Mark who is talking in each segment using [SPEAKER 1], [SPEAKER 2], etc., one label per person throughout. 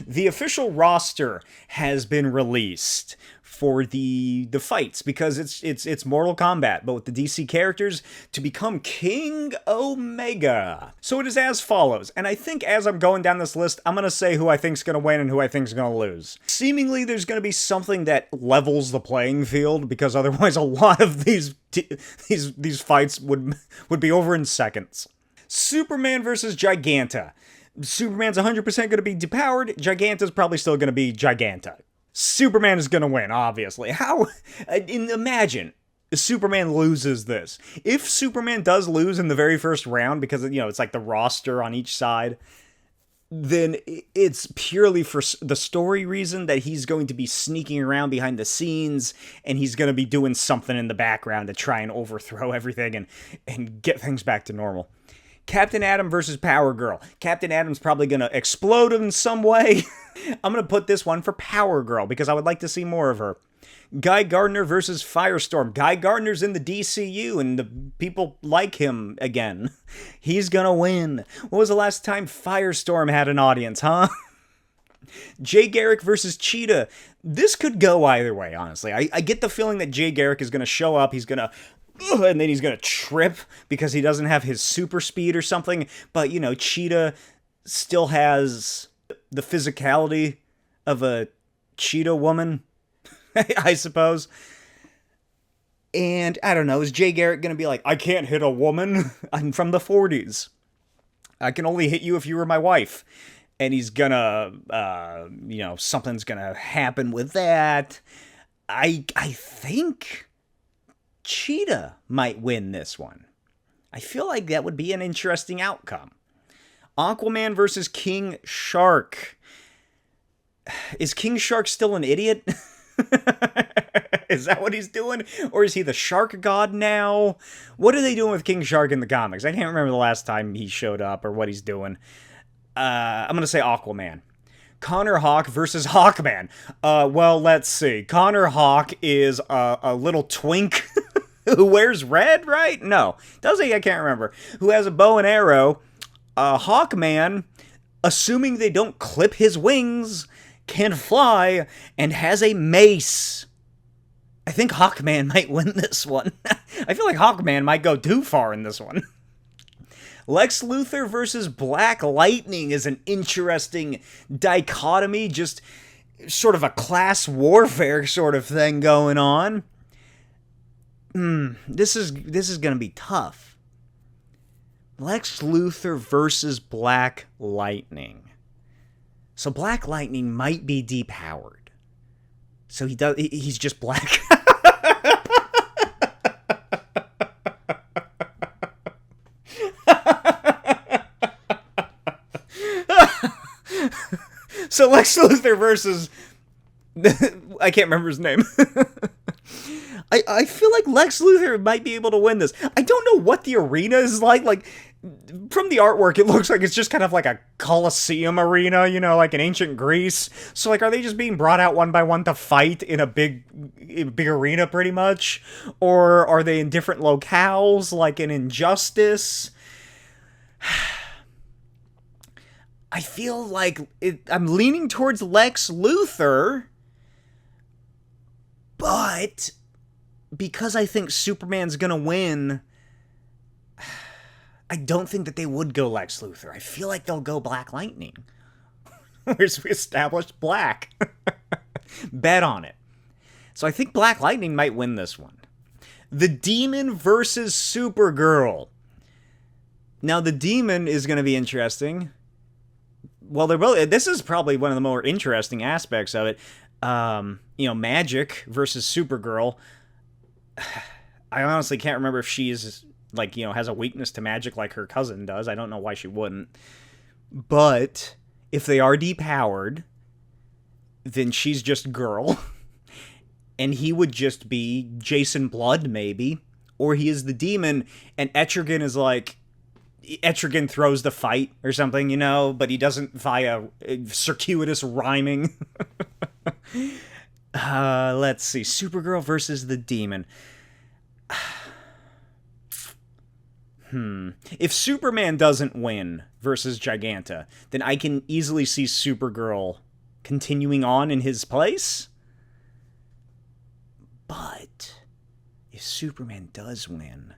[SPEAKER 1] The official roster has been released for the fights because it's Mortal Kombat, but with the DC characters to become King Omega. So it is as follows, and I think as I'm going down this list, I'm gonna say who I think's gonna win and who I think's gonna lose. Seemingly, there's gonna be something that levels the playing field because otherwise, a lot of these fights would be over in seconds. Superman versus Giganta. Superman's 100% going to be depowered. Giganta's probably still going to be Giganta. Superman is going to win, obviously. How? Imagine Superman loses this. If Superman does lose in the very first round, because, it's like the roster on each side, then it's purely for the story reason that he's going to be sneaking around behind the scenes, and he's going to be doing something in the background to try and overthrow everything and get things back to normal. Captain Atom versus Power Girl. Captain Atom's probably going to explode in some way. I'm going to put this one for Power Girl because I would like to see more of her. Guy Gardner versus Firestorm. Guy Gardner's in the DCU and the people like him again. He's going to win. When was the last time Firestorm had an audience, huh? Jay Garrick versus Cheetah. This could go either way, honestly. I get the feeling that Jay Garrick is going to show up. He's going to and then he's going to trip because he doesn't have his super speed or something. But, Cheetah still has the physicality of a cheetah woman, I suppose. And, I don't know, is Jay Garrick going to be like, I can't hit a woman? I'm from the 40s. I can only hit you if you were my wife. And he's going to, something's going to happen with that. I think Cheetah might win this one. I feel like that would be an interesting outcome. Aquaman versus King Shark. Is King Shark still an idiot? Is that what he's doing? Or is he the shark god now? What are they doing with King Shark in the comics? I can't remember the last time he showed up or what he's doing. I'm going to say Aquaman. Connor Hawk versus Hawkman. Well, let's see. Connor Hawk is a little twink who wears red, right? No. Does he? I can't remember. Who has a bow and arrow. Hawkman, assuming they don't clip his wings, can fly and has a mace. I think Hawkman might win this one. I feel like Hawkman might go too far in this one. Lex Luthor versus Black Lightning is an interesting dichotomy, just sort of a class warfare sort of thing going on. This is going to be tough. Lex Luthor versus Black Lightning. So Black Lightning might be depowered. So he's just black. So Lex Luthor versus I can't remember his name. I feel like Lex Luthor might be able to win this. I don't know what the arena is like. Like, from the artwork, it looks like it's just kind of like a Colosseum arena, like in ancient Greece. So, like, are they just being brought out one by one to fight in a big arena, pretty much? Or are they in different locales, like in Injustice? I feel like I'm leaning towards Lex Luthor, but because I think Superman's gonna win, I don't think that they would go Lex Luthor. I feel like they'll go Black Lightning. Where's we established black? Bet on it. So I think Black Lightning might win this one. The Demon versus Supergirl. Now, the Demon is going to be interesting. Well, this is probably one of the more interesting aspects of it. Magic versus Supergirl. I honestly can't remember if she's, has a weakness to magic like her cousin does. I don't know why she wouldn't. But if they are depowered, then she's just girl. And he would just be Jason Blood, maybe. Or he is the Demon, and Etrigan is Etrigan throws the fight or something, but he doesn't via circuitous rhyming. Let's see. Supergirl versus the Demon. If Superman doesn't win versus Giganta, then I can easily see Supergirl continuing on in his place. But if Superman does win,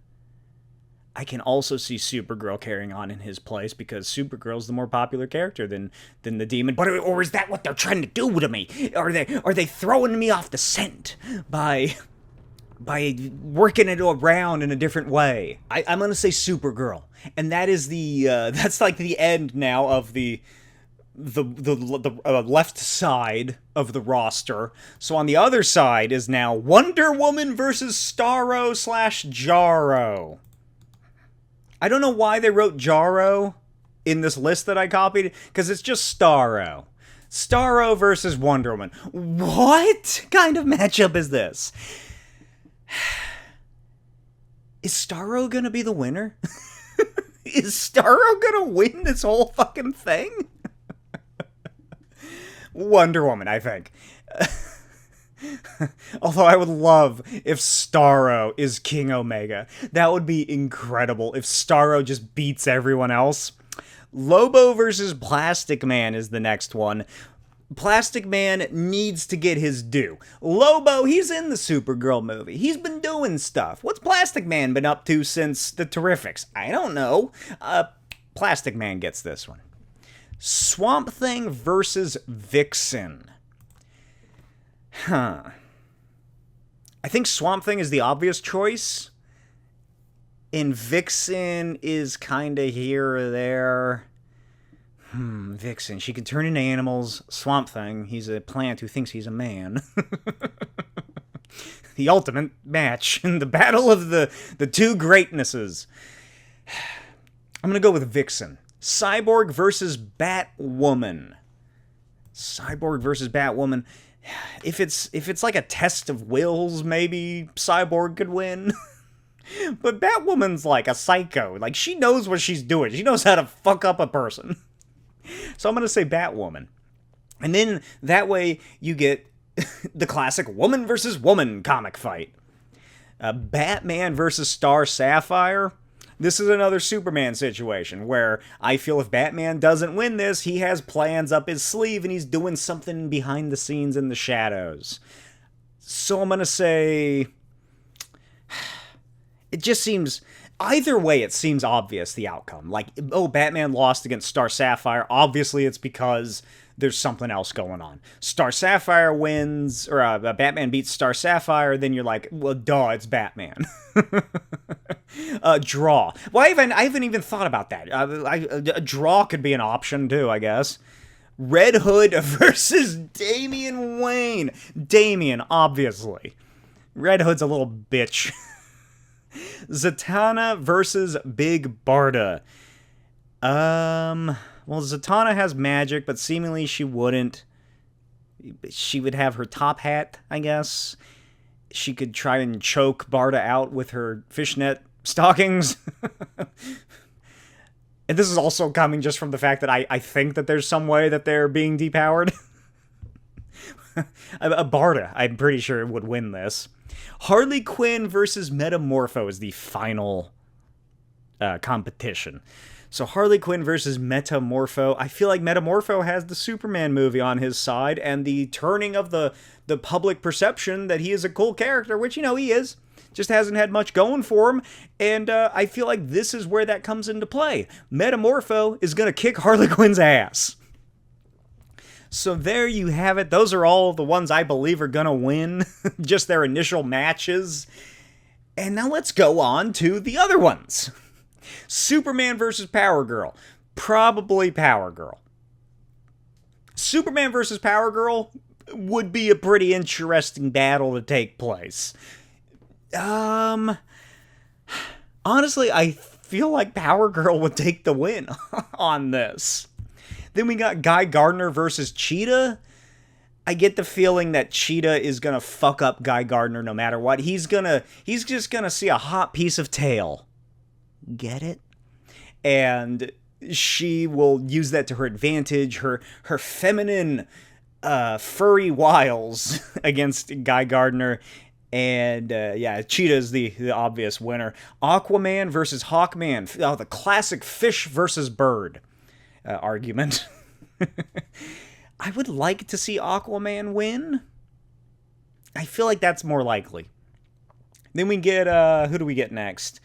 [SPEAKER 1] I can also see Supergirl carrying on in his place, because Supergirl's the more popular character than the Demon. But or is that what they're trying to do to me? Are they throwing me off the scent by working it around in a different way? I'm gonna say Supergirl, and that is that's like the end now of the left side of the roster. So on the other side is now Wonder Woman versus Starro/Jarro. I don't know why they wrote Jarro in this list that I copied, because it's just Starro. Starro versus Wonder Woman. What kind of matchup is this? Is Starro gonna be the winner? Is Starro gonna win this whole fucking thing? Wonder Woman, I think. Although I would love if Starro is King Omega. That would be incredible if Starro just beats everyone else. Lobo versus Plastic Man is the next one. Plastic Man needs to get his due. Lobo, he's in the Supergirl movie. He's been doing stuff. What's Plastic Man been up to since the Terrifics? I don't know. Plastic Man gets this one. Swamp Thing versus Vixen. I think Swamp Thing is the obvious choice, and Vixen is kind of here or there. Vixen, she can turn into animals. Swamp Thing, he's a plant who thinks he's a man. The ultimate match in the battle of the two greatnesses. I'm gonna go with Vixen. Cyborg versus Batwoman. Cyborg versus Batwoman. If it's like a test of wills, maybe Cyborg could win. But Batwoman's like a psycho. Like, she knows what she's doing. She knows how to fuck up a person. So I'm going to say Batwoman. And then that way you get the classic woman versus woman comic fight. Batman versus Star Sapphire. This is another Superman situation where I feel if Batman doesn't win this, he has plans up his sleeve and he's doing something behind the scenes in the shadows. So I'm going to say, it just seems, either way it seems obvious the outcome. Like, oh, Batman lost against Star Sapphire. Obviously it's because there's something else going on. Star Sapphire wins, or Batman beats Star Sapphire, then you're like, well, duh, it's Batman. Draw. Well, I haven't even thought about that. A draw could be an option too, I guess. Red Hood versus Damian Wayne. Damian, obviously. Red Hood's a little bitch. Zatanna versus Big Barda. Well, Zatanna has magic, but seemingly she wouldn't. She would have her top hat, I guess. She could try and choke Barda out with her fishnet stockings. And this is also coming just from the fact that I think that there's some way that they're being depowered. Barda, I'm pretty sure, would win this. Harley Quinn versus Metamorpho is the final competition. So Harley Quinn versus Metamorpho. I feel like Metamorpho has the Superman movie on his side, and the turning of the public perception that he is a cool character, which, you know, he is. Just hasn't had much going for him, and I feel like this is where that comes into play. Metamorpho is going to kick Harley Quinn's ass. So there you have it. Those are all the ones I believe are going to win. Just their initial matches. And now let's go on to the other ones. Superman versus Power Girl. Probably Power Girl. Superman versus Power Girl would be a pretty interesting battle to take place. Honestly, I feel like Power Girl would take the win on this. Then we got Guy Gardner versus Cheetah. I get the feeling that Cheetah is gonna fuck up Guy Gardner no matter what. He's just gonna see a hot piece of tail. Get it? And she will use that to her advantage, her feminine, furry wiles against Guy Gardner. And, yeah, Cheetah's the obvious winner. Aquaman versus Hawkman. Oh, the classic fish versus bird argument. I would like to see Aquaman win. I feel like that's more likely. Then we get, who do we get next?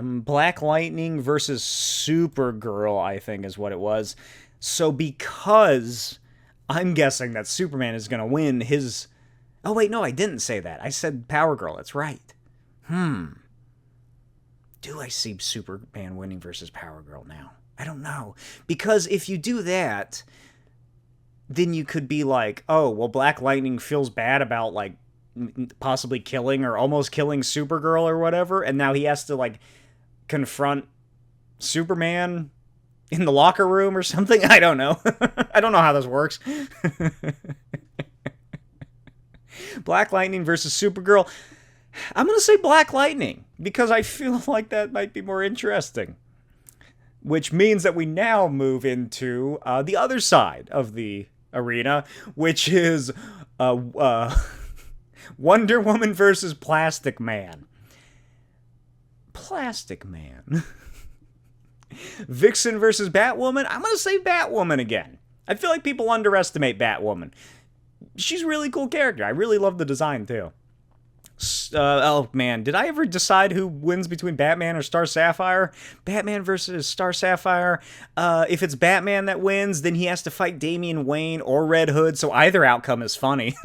[SPEAKER 1] Black Lightning versus Supergirl, I think is what it was. So because I'm guessing that Superman is going to win his... Oh, wait, no, I didn't say that. I said Power Girl. That's right. Do I see Superman winning versus Power Girl now? I don't know. Because if you do that, then you could be like, oh, well, Black Lightning feels bad about, like, possibly killing or almost killing Supergirl or whatever, and now he has to, like, confront Superman in the locker room or something. I don't know. I don't know how this works. Black Lightning versus Supergirl. I'm going to say Black Lightning because I feel like that might be more interesting. Which means that we now move into the other side of the arena, which is Wonder Woman versus Plastic Man. Plastic Man. Vixen versus Batwoman. I'm going to say Batwoman again. I feel like people underestimate Batwoman. She's a really cool character. I really love the design, too. Oh, man. Did I ever decide who wins between Batman or Star Sapphire? Batman versus Star Sapphire. If it's Batman that wins, then he has to fight Damian Wayne or Red Hood, so either outcome is funny.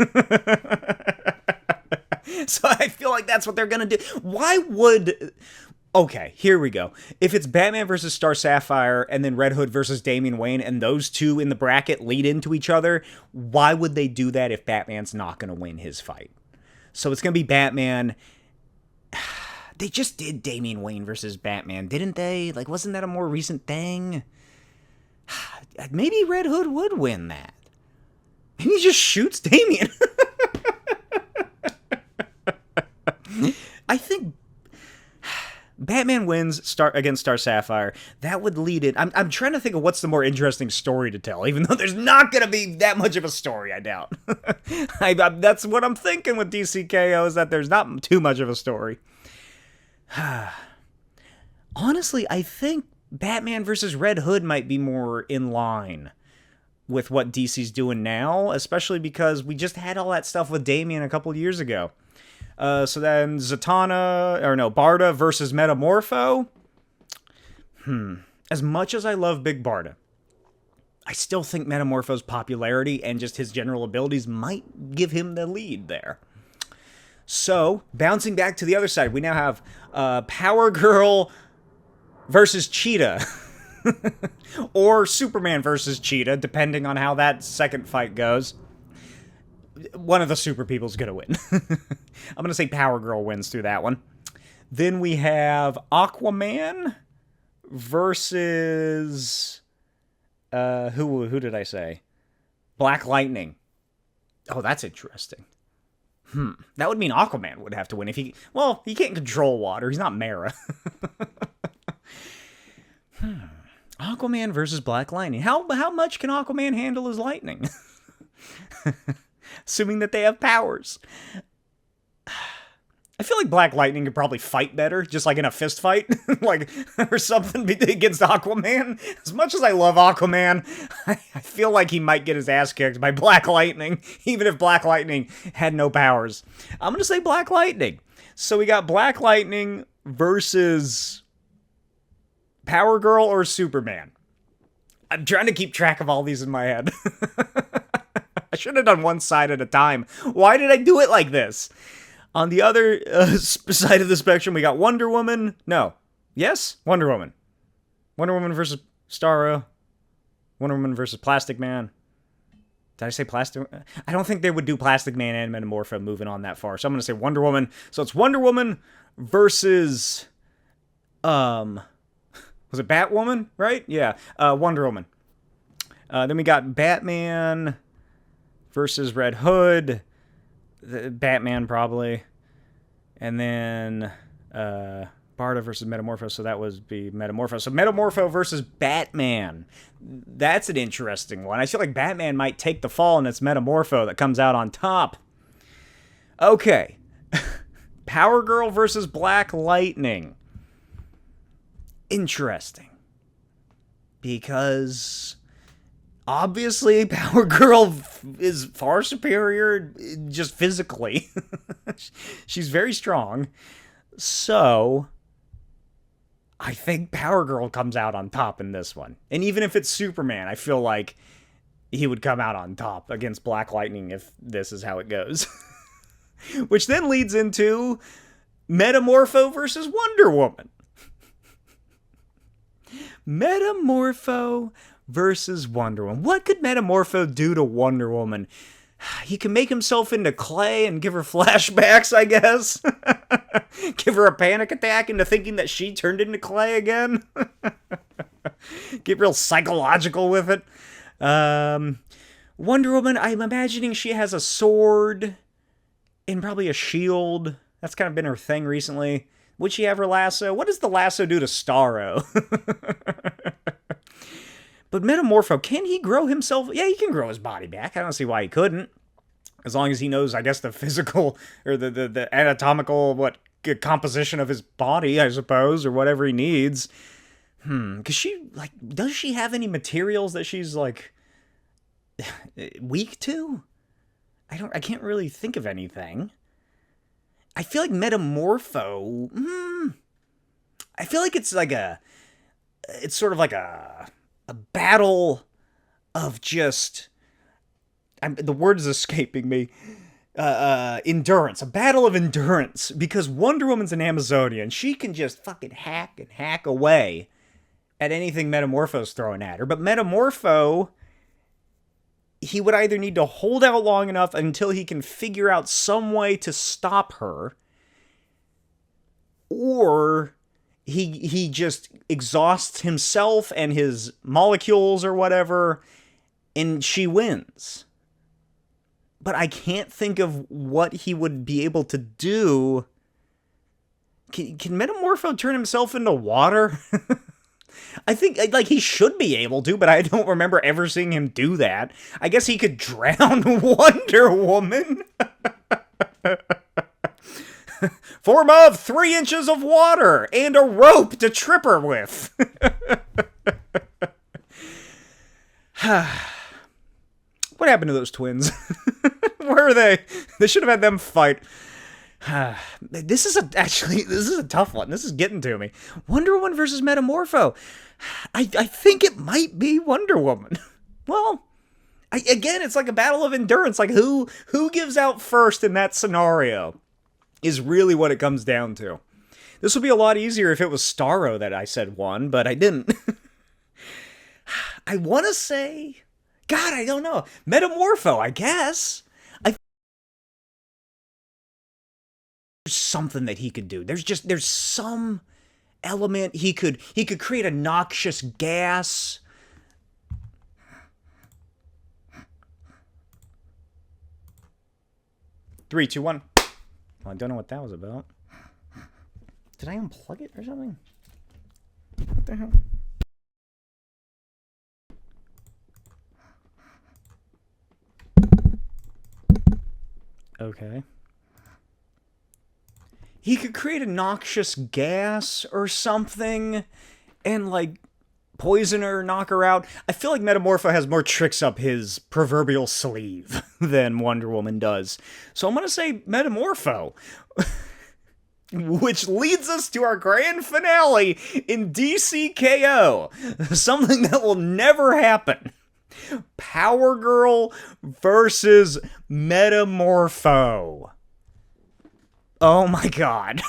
[SPEAKER 1] So I feel like that's what they're going to do. Why would... Okay, here we go. If it's Batman versus Star Sapphire and then Red Hood versus Damian Wayne and those two in the bracket lead into each other, why would they do that if Batman's not going to win his fight? So it's going to be Batman. They just did Damian Wayne versus Batman, didn't they? Like, wasn't that a more recent thing? Maybe Red Hood would win that. And he just shoots Damian. I think Batman wins against Star Sapphire. That would lead it. I'm trying to think of what's the more interesting story to tell, even though there's not going to be that much of a story, I doubt. That's what I'm thinking with DC K.O. is that there's not too much of a story. Honestly, I think Batman versus Red Hood might be more in line with what DC's doing now, especially because we just had all that stuff with Damian a couple years ago. So then Barda versus Metamorpho. As much as I love Big Barda, I still think Metamorpho's popularity and just his general abilities might give him the lead there. So, bouncing back to the other side, we now have Power Girl versus Cheetah. Or Superman versus Cheetah, depending on how that second fight goes. One of the super people's gonna win. I'm gonna say Power Girl wins through that one. Then we have Aquaman versus who did I say? Black Lightning. Oh, that's interesting. That would mean Aquaman would have to win if he can't control water. He's not Mera. Aquaman versus Black Lightning. How much can Aquaman handle his lightning? Assuming that they have powers. I feel like Black Lightning could probably fight better, just like in a fist fight, like, or something against Aquaman. As much as I love Aquaman, I feel like he might get his ass kicked by Black Lightning, even if Black Lightning had no powers. I'm gonna say Black Lightning. So we got Black Lightning versus Power Girl or Superman. I'm trying to keep track of all these in my head. I should have done one side at a time. Why did I do it like this? On the other side of the spectrum, we got Wonder Woman. No. Yes? Wonder Woman. Wonder Woman versus Starro. Wonder Woman versus Plastic Man. Did I say Plastic? I don't think they would do Plastic Man and Metamorpho moving on that far. So I'm going to say Wonder Woman. So it's Wonder Woman versus... was it Batwoman, right? Yeah. Wonder Woman. Then we got Batman versus Red Hood. Batman, probably. And then Barda versus Metamorpho, so that would be Metamorpho. So Metamorpho versus Batman. That's an interesting one. I feel like Batman might take the fall, and it's Metamorpho that comes out on top. Okay. Power Girl versus Black Lightning. Interesting. Because Obviously, Power Girl is far superior just physically. She's very strong. So, I think Power Girl comes out on top in this one. And even if it's Superman, I feel like he would come out on top against Black Lightning if this is how it goes. Which then leads into Metamorpho versus Wonder Woman. Metamorpho versus Wonder Woman. What could Metamorpho do to Wonder Woman? He can make himself into clay and give her flashbacks, I guess. Give her a panic attack into thinking that she turned into clay again. Get real psychological with it. Wonder Woman, I'm imagining she has a sword and probably a shield. That's kind of been her thing recently. Would she have her lasso? What does the lasso do to Starro? But Metamorpho, can he grow himself? Yeah, he can grow his body back. I don't see why he couldn't. As long as he knows, I guess, the physical or the anatomical composition of his body, I suppose, or whatever he needs. Because she, like, does she have any materials that she's, like, weak to? I can't really think of anything. I feel like Metamorpho, I feel like it's sort of like a battle of just, the word is escaping me, endurance, a battle of endurance, because Wonder Woman's an Amazonian. She can just fucking hack and hack away at anything Metamorpho's throwing at her, but Metamorpho, he would either need to hold out long enough until he can figure out some way to stop her, or he just exhausts himself and his molecules or whatever, and she wins. But I can't think of what he would be able to do. Can Metamorpho turn himself into water? I think, like, he should be able to, but I don't remember ever seeing him do that. I guess he could drown Wonder Woman. Form of 3 inches of water and a rope to trip her with. What happened to those twins? Where are they? They should have had them fight. This is a tough one. This is getting to me. Wonder Woman versus Metamorpho. I think it might be Wonder Woman. Well, again, it's like a battle of endurance. Like, who gives out first in that scenario is really what it comes down to. This would be a lot easier if it was Starro that I said won, but I didn't. I want to say, God, I don't know. Metamorpho, I guess. There's something that he could do. There's some element he could create a noxious gas. Three, two, one. Well, I don't know what that was about. Did I unplug it or something? What the hell? Okay. He could create a noxious gas or something and, like, poison her, knock her out. I feel like Metamorpho has more tricks up his proverbial sleeve than Wonder Woman does. So I'm going to say Metamorpho. Which leads us to our grand finale in DC K.O. Something that will never happen. Power Girl versus Metamorpho. Oh my god.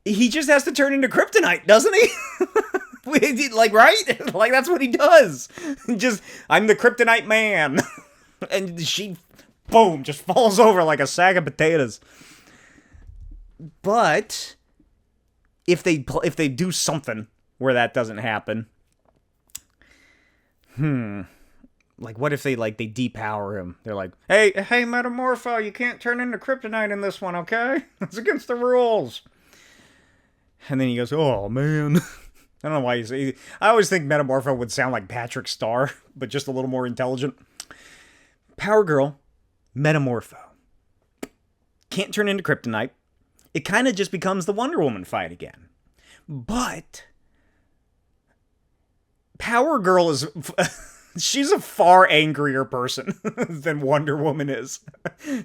[SPEAKER 1] He just has to turn into kryptonite, doesn't he? Like, right? Like, that's what he does. Just, I'm the kryptonite man. And she, boom, just falls over like a sack of potatoes. But if they do something where that doesn't happen, like, what if they depower him? They're like, hey, Metamorpho, you can't turn into kryptonite in this one, okay? It's against the rules. And then he goes, oh, man. I don't know why I always think Metamorpho would sound like Patrick Star, but just a little more intelligent. Power Girl, Metamorpho. Can't turn into kryptonite. It kind of just becomes the Wonder Woman fight again. But Power Girl is she's a far angrier person than Wonder Woman is.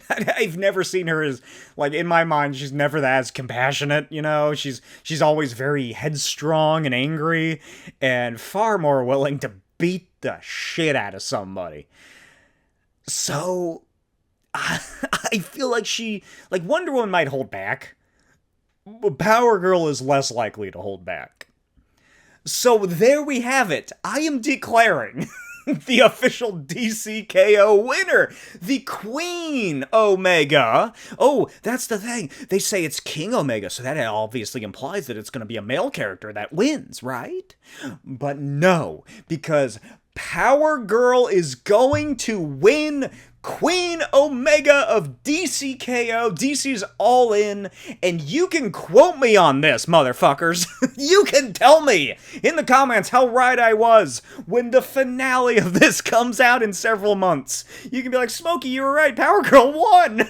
[SPEAKER 1] I've never seen her as, like, in my mind, she's never as compassionate, you know? She's always very headstrong and angry, and far more willing to beat the shit out of somebody. So, I feel like Wonder Woman might hold back, but Power Girl is less likely to hold back. So there we have it. I am declaring the official DC K.O. winner, the Queen Omega. Oh, that's the thing. They say it's King Omega, so that obviously implies that it's going to be a male character that wins, right? But no, because Power Girl is going to win Queen Omega of DC K.O. DC's all in, and you can quote me on this, motherfuckers. You can tell me in the comments how right I was when the finale of this comes out in several months. You can be like, Smokey, you were right, Power Girl won!